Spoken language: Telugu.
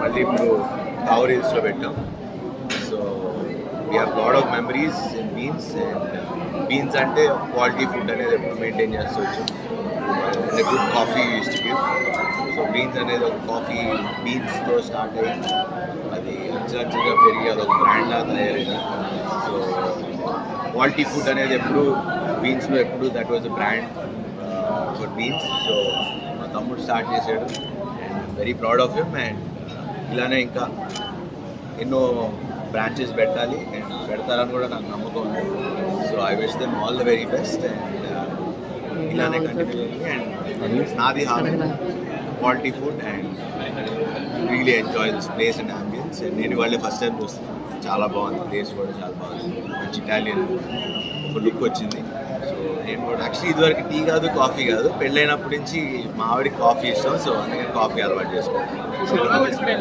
మళ్ళీ ఇప్పుడు కావ్ రీల్స్లో పెట్టాం. So we have lot of memories in Beans. And Beans అంటే క్వాలిటీ ఫుడ్ అనేది ఎప్పుడు మెయింటైన్ చేస్తవచ్చు. Good coffee use to give. So Beans అనేది ఒక కాఫీ బీన్స్తో స్టార్ట్ అయ్యి అది అంచెలంచెలుగా పెరిగి అదొక బ్రాండ్లా తయారైంది. సో క్వాలిటీ ఫుడ్ అనేది ఎప్పుడు బీన్స్లో ఎప్పుడు that was a brand for beans. So మా తమ్ముడు స్టార్ట్ చేశాడు and very proud of him. And ఇలానే ఇంకా ఎన్నో బ్రాంచెస్ పెట్టాలి అండ్ పెడతారని కూడా నాకు నమ్మకం ఉంది. So I wish them all the very best. And ఇలానే కంటిన్యూ చేయాలి. అండ్ నాది హామీ quality food and really enjoy this place and ambience. And నేను వాళ్ళే ఫస్ట్ టైం చూస్తున్నాను. చాలా బాగుంది, ప్లేస్ కూడా చాలా బాగుంది. మంచి ఇటాలియన్ ఒక లుక్ వచ్చింది. సో నేను కూడా యాక్చువల్లీ ఇదివరకు టీ కాదు కాఫీ కాదు, పెళ్ళైనప్పటి నుంచి మా ఆవిడకి కాఫీ ఇష్టం. సో అందుకని కాఫీ అలవాటు చేసుకుంటాను.